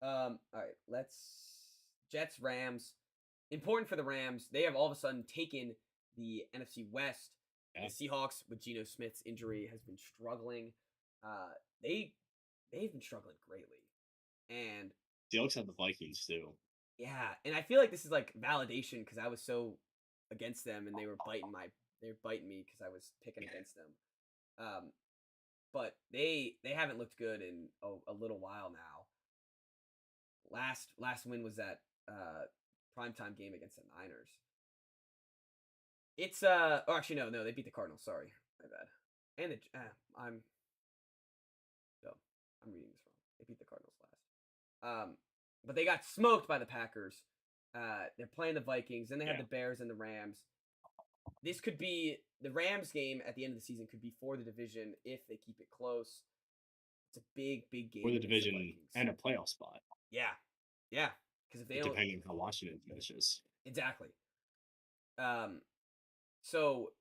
All right, let's Jets Rams. Important for the Rams. They have all of a sudden taken the NFC West. Yeah. The Seahawks with Geno Smith's injury has been struggling. They've been struggling greatly, and Seahawks have the Vikings too. yeah, and I feel like this is like validation because I was so against them, and they were biting me because I was picking against them. But they haven't looked good in a little while now. Last win was that primetime game against the Niners. It's oh actually no they beat the Cardinals. Sorry, my bad. And I'm reading this wrong. They beat the Cardinals last. But they got smoked by the Packers. They're playing the Vikings, then they have the Bears and the Rams. This could be the Rams game at the end of the season. Could be for the division if they keep it close. It's a big game For the against division Vikings. and a playoff spot, Yeah. Because if they don't, depending on how Washington finishes. exactly. So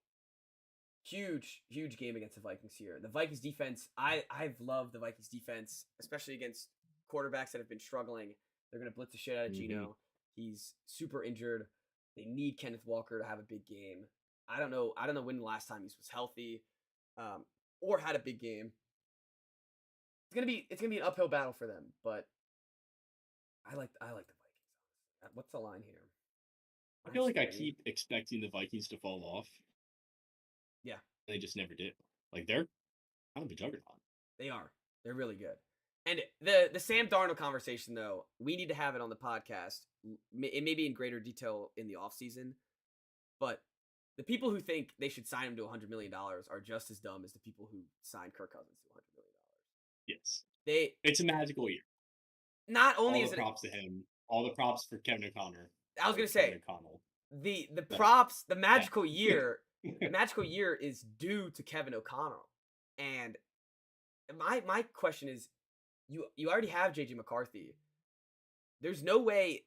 huge game against the Vikings here. The Vikings defense, I've loved the Vikings defense, especially against quarterbacks that have been struggling. They're gonna blitz the shit out of Geno. He's super injured. They need Kenneth Walker to have a big game. I don't know when the last time he was healthy, or had a big game. It's gonna be an uphill battle for them, but I like the Vikings. What's the line here? I feel like I -3. keep expecting the Vikings to fall off. Yeah. They just never do. Like they're kind of a juggernaut. They are. They're really good. And the Sam Darnold conversation, though, we need to have it on the podcast. It may be in greater detail in the offseason, but the people who think they should sign him to $100 million are just as dumb as the people who signed Kirk Cousins to $100 million. Yes. They It's a magical year. not All only the is it props to him. All the props for Kevin O'Connor. I was or gonna say Kevin O'Connell. the props, the magical year, the magical year is due to Kevin O'Connell. And my question is, you already have JJ McCarthy. There's no way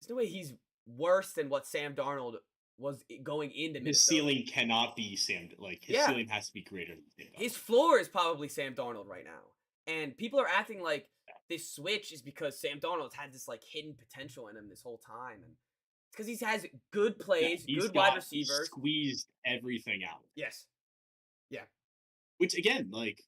he's worse than what Sam Darnold was going into Minnesota. His ceiling cannot be Sam. Like his ceiling has to be greater than Sam. His floor is probably Sam Darnold right now. And people are acting like this switch is because Sam Darnold's had this like hidden potential in him this whole time. And it's because he has good plays, good wide receivers. Squeezed everything out. Yes. Yeah. Which again, like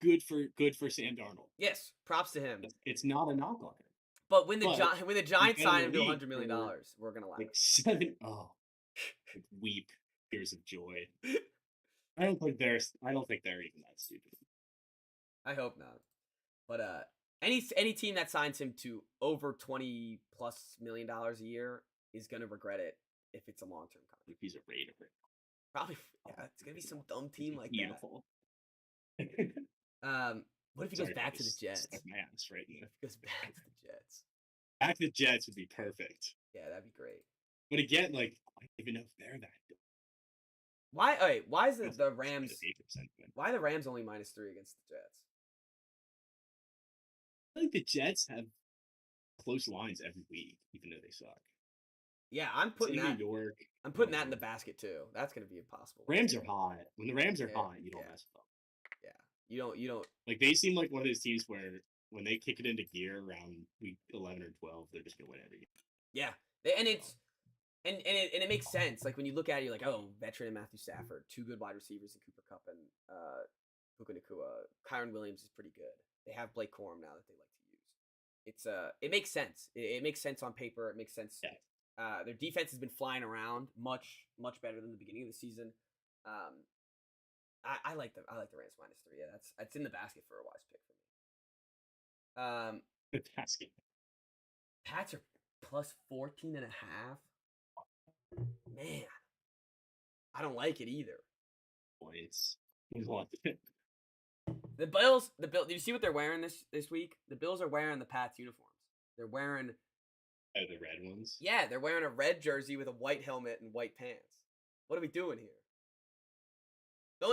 good for Sam Darnold. Yes. Props to him. It's not a knock on him. But when the Giants sign him to league $100 million, we're gonna laugh. Like 7 like weep tears of joy. I don't think they're even that stupid. I hope not. But any team that signs him to over $20+ million a year is gonna regret it if it's a long-term contract. If he's a Raider. Probably, yeah. It's gonna be some dumb team like Beautiful. that. What if he goes back to the Jets? Stuck my ass right now. If he goes back to the Jets? Back to the Jets would be perfect. Yeah, that'd be great. But again, like I don't even know if they're that good. Why? All right, why is the That's Rams? an 8% win. Why are the Rams only -3 against the Jets? I think the Jets have close lines every week, even though they suck. Yeah, I'm putting Say that. New York. I'm putting that in the basket too. That's gonna be impossible. Rams are hot. When the Rams are Yeah, hot, you don't yeah. mess with them. You don't. Like they seem like one of those teams where when they kick it into gear around week 11 or 12, they're just gonna win every game. Yeah, and it's and it makes sense. Like when you look at it, you're like, oh, veteran and Matthew Stafford, two good wide receivers in Cooper Kupp and Puka Nacua. Kyron Williams is pretty good. They have Blake Corum now that they like to use. It's it makes sense. It makes sense on paper. It makes sense. Yeah. Their defense has been flying around much better than the beginning of the season. I like the Rams -3. Yeah, that's in the basket for a wise pick for me. The basket. Pats are +14.5. Man, I don't like it either. Points. The Bills. Did you see what they're wearing this week? The Bills are wearing the Pats uniforms. They're wearing. Oh, the red ones. Yeah, they're wearing a red jersey with a white helmet and white pants. What are we doing here?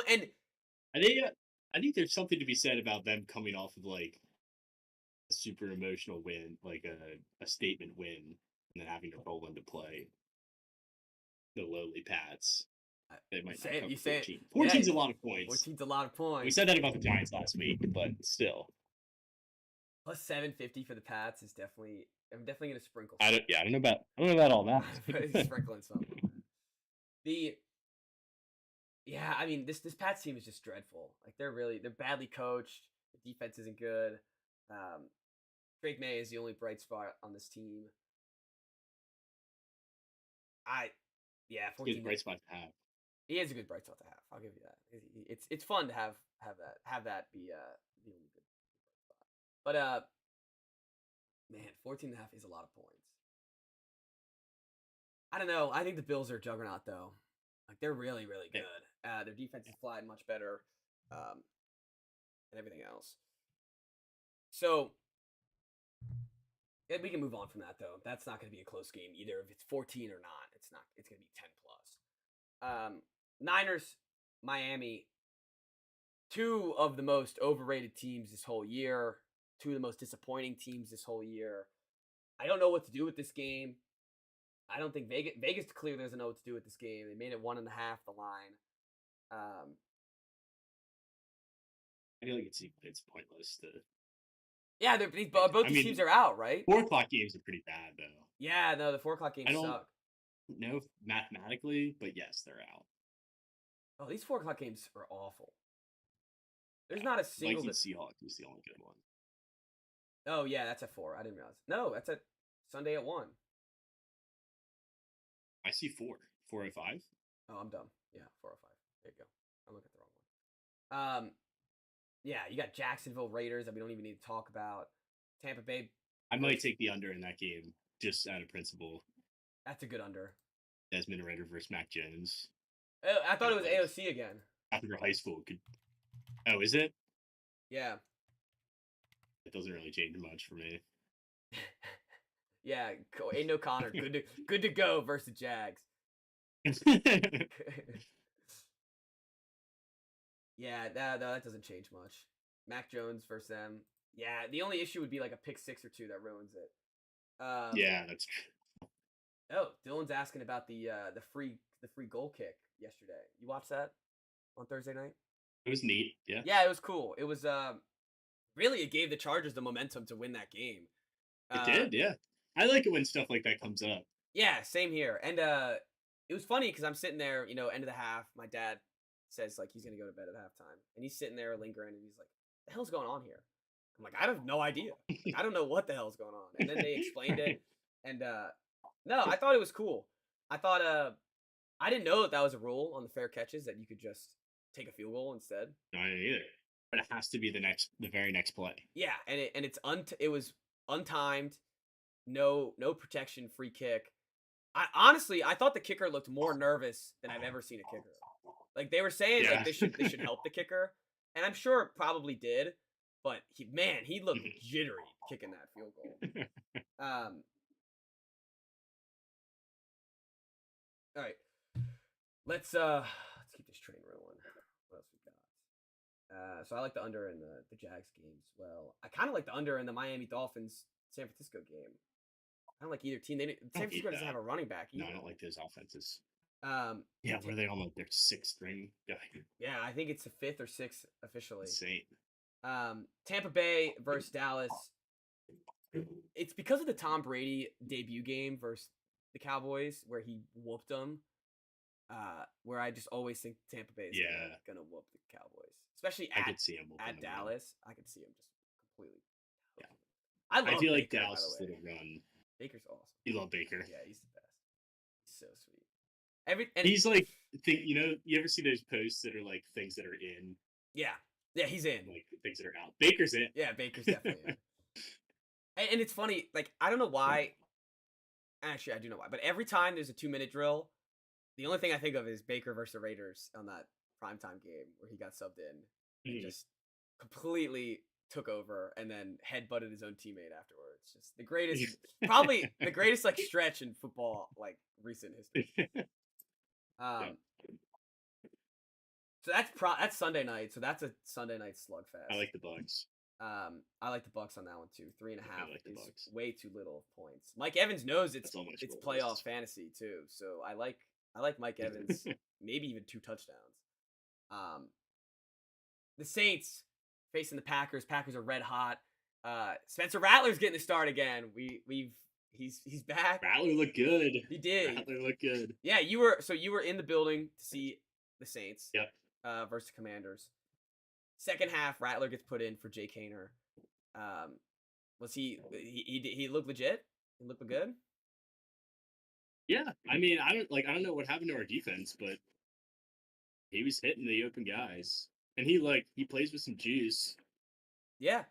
And I think there's something to be said about them coming off of like a super emotional win, like a statement win, and then having to roll into play the lowly Pats. They might not come 14. 14's a lot of points. 14's a lot of points. We said that about the Giants last week, but still. Plus 750 for the Pats is definitely. I'm definitely gonna sprinkle. I don't know about all that. Sprinkling something. Yeah, I mean this Pats team is just dreadful. Like they're badly coached. The defense isn't good. Drake May is the only bright spot on this team. Good 14. bright spot to have. He is a good bright spot to have. I'll give you that. It's fun to have that be the only good spot. But man, 14 and a half is a lot of points. I don't know. I think the Bills are a juggernaut though. Like they're really, really good. Their defense is flying much better, and everything else. So we can move on from that though. That's not going to be a close game either. If it's 14 or not, it's not. It's going to be 10 plus. Niners, Miami. Two of the most overrated teams this whole year. Two of the most disappointing teams this whole year. I don't know what to do with this game. I don't think Vegas clearly doesn't know what to do with this game. They made it 1.5 the line. I feel like it's pointless to. Yeah, both these teams are out, right? 4:00 games are pretty bad though. Yeah, no, the 4:00 games I don't suck. know mathematically, but yes, they're out. Oh, these 4:00 games are awful. There's not a single. Vikings Seahawks is the only good one. Oh yeah, that's at 4. I didn't realize. No, that's at Sunday at 1. I see 4:05. Oh, I'm dumb. Yeah, 4:05. There you go. I'm looking at the wrong one. Yeah, you got Jacksonville Raiders that we don't even need to talk about. Tampa Bay. I might take the under in that game just out of principle. That's a good under. Desmond Ridder versus Mac Jones. Oh, I thought it was AOC again. After high school, Oh, is it? Yeah. It doesn't really change much for me. Yeah, ain't no Connor. Good to go versus Jags. Yeah, that doesn't change much. Mac Jones versus them. Yeah, the only issue would be like a pick 6 or 2 that ruins it. Yeah, that's true. Oh, Dylan's asking about the free goal kick yesterday. You watched that on Thursday night? It was neat. Yeah. Yeah, it was cool. It was really it gave the Chargers the momentum to win that game. It did. Yeah. I like it when stuff like that comes up. Yeah, same here. And it was funny because I'm sitting there, end of the half. My dad says like he's gonna go to bed at halftime, and he's sitting there lingering, and he's like, "The hell's going on here?" I'm like, "I have no idea. Like, I don't know what the hell's going on." And then they explained it, and no, I thought it was cool. I thought I didn't know that was a rule on the fair catches that you could just take a field goal instead. No, I didn't either. But it has to be the very next play. Yeah, and it was untimed, no protection, free kick. I thought the kicker looked more nervous than I've ever seen a kicker. Like they were saying, like they should help the kicker, and I'm sure it probably did. But he looked jittery kicking that field goal. All right, let's keep this train rolling. What else we got? So I like the under in the Jags game as well. I kind of like the under in the Miami Dolphins San Francisco game. I don't like either team. San Francisco doesn't have a running back either. No, I don't like those offenses. Yeah, were they on like their 6th string guy? Yeah, I think it's the 5th or 6th officially. Insane. Tampa Bay versus Dallas. It's because of the Tom Brady debut game versus the Cowboys where he whooped them. Where I just always think Tampa Bay is gonna whoop the Cowboys, especially I could see him at Dallas. I could see him just completely. Yeah, I feel like Baker, Dallas' little run. Baker's awesome. You love Baker. Yeah, he's the best. He's so sweet. He's like you ever see those posts that are like things that are in? Yeah, he's in. Like things that are out. Baker's in. Yeah, Baker's definitely in. And it's funny, like I don't know why. Actually, I do know why. But every time there's a 2-minute drill, the only thing I think of is Baker versus the Raiders on that primetime game where he got subbed in and just completely took over and then headbutted his own teammate afterwards. Just the greatest, probably the greatest like stretch in football, like recent history. So that's Sunday night. So that's a Sunday night slugfest. I like the Bucs. I like the Bucs on that one too. 3.5 is Bucs. way too little points. Mike Evans knows it's playoff list. fantasy too. So I like Mike Evans, maybe even 2 touchdowns. The Saints facing the Packers. Packers are red hot. Spencer Rattler's getting the start again. He's back. Rattler looked good. He did. Rattler looked good. Yeah, you were in the building to see the Saints. Yep. Versus the Commanders. Second half, Rattler gets put in for Jake Haener. Was he looked legit? He looked good? Yeah, I mean, I don't know what happened to our defense, but he was hitting the open guys, and he plays with some juice. Yeah.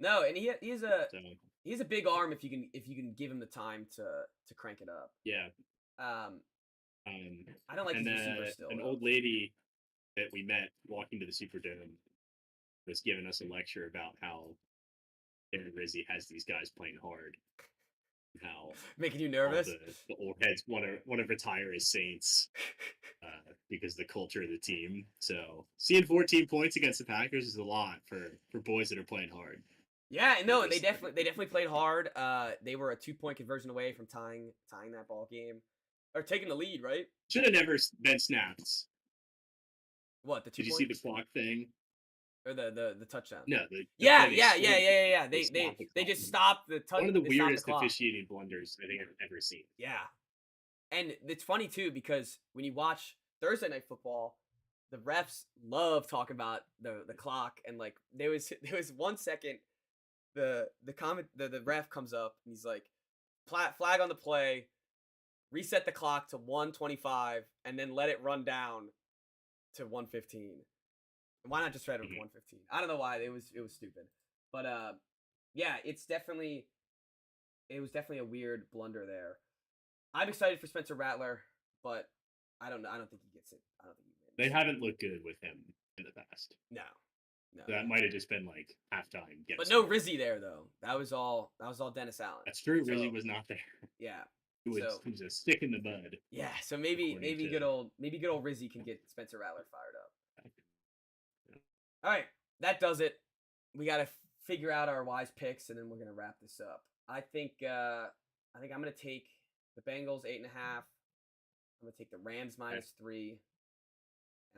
No, and he's So a big arm if you can give him the time to crank it up. yeah, I don't like and his receiver still. an though. old lady that we met walking to the Superdome was giving us a lecture about how Henry Rizzi has these guys playing hard. How Making you all nervous? the old heads want to retire as Saints because of the culture of the team. So seeing 14 points against the Packers is a lot for boys that are playing hard. Yeah, no, and they Just- definitely played hard. They were a 2-point conversion away from tying that ball game, or taking the lead, right? Should have never been snapped. What, the 2 Did you see points? the clock thing? Or the touchdown? No. The Yeah. play they scored, They stopped the they clock. just stopped the touch. One of the they stopped weirdest clock. officiating blunders I think I've ever seen. Yeah, and it's funny too because when you watch Thursday Night Football, the refs love talking about the clock, and like there was 1 second, the ref comes up and he's like, flag on the play, reset the clock to 1:25, and then let it run down to 1:15. Why not just try to 1:15? I don't know why it was stupid, but yeah, it was definitely a weird blunder there. I'm excited for Spencer Rattler, but I don't think he gets it. I don't think he wins. They haven't looked good with him in the past. No. That might have just been like halftime. But no Rizzi there though. That was all Dennis Allen. That's true. So- Rizzi was not there. Yeah. He was a stick in the mud. Yeah. So maybe According good to- old Rizzi can get Spencer Rattler fired up. All right, that does it. We got to figure out our wise picks, and then we're gonna wrap this up. I think I'm gonna take the Bengals 8.5. I'm gonna take the Rams -3, and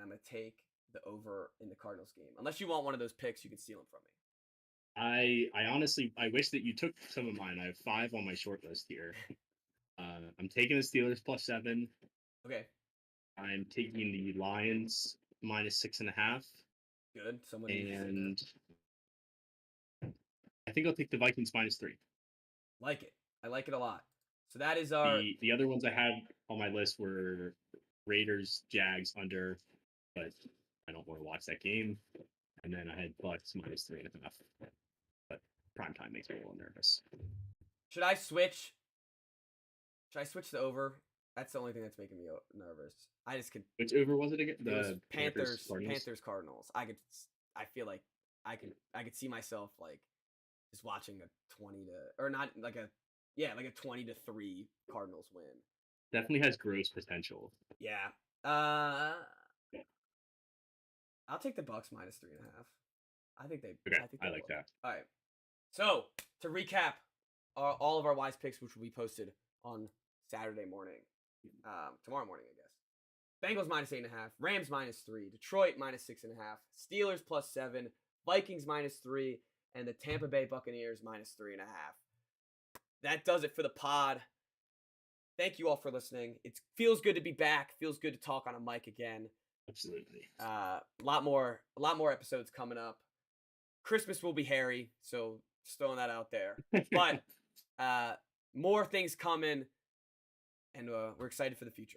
I'm gonna take the over in the Cardinals game. Unless you want one of those picks, you can steal them from me. I honestly wish that you took some of mine. I have 5 on my short list here. I'm taking the Steelers +7. Okay, I'm taking the Lions -6.5. good. Someone needs to say that. And I think I'll take the Vikings -3. Like it. I like it a lot. So that is our The other ones I had on my list were Raiders, Jags under, but I don't want to watch that game. And then I had Bucks -3.5. But primetime makes me a little nervous. Should I switch the over? That's the only thing that's making me nervous. I just could. Which over was it again? It was The Panthers Cardinals. I feel like I could see myself like just watching a 20 to, or not like a 20-3 Cardinals win. Definitely has gross potential. Yeah. I'll take the Bucks -3.5. I think they. Okay, think I they like will. that. All right. So to recap, all of our wise picks, which will be posted on Saturday morning, tomorrow morning, I guess. Bengals -8.5, Rams -3, Detroit -6.5, Steelers +7, Vikings -3, and the Tampa Bay Buccaneers -3.5. That does it for the pod. Thank you all for listening. It feels good to be back. Feels good to talk on a mic again. Absolutely. A lot more episodes coming up. Christmas will be hairy, so just throwing that out there. But more things coming, and we're excited for the future.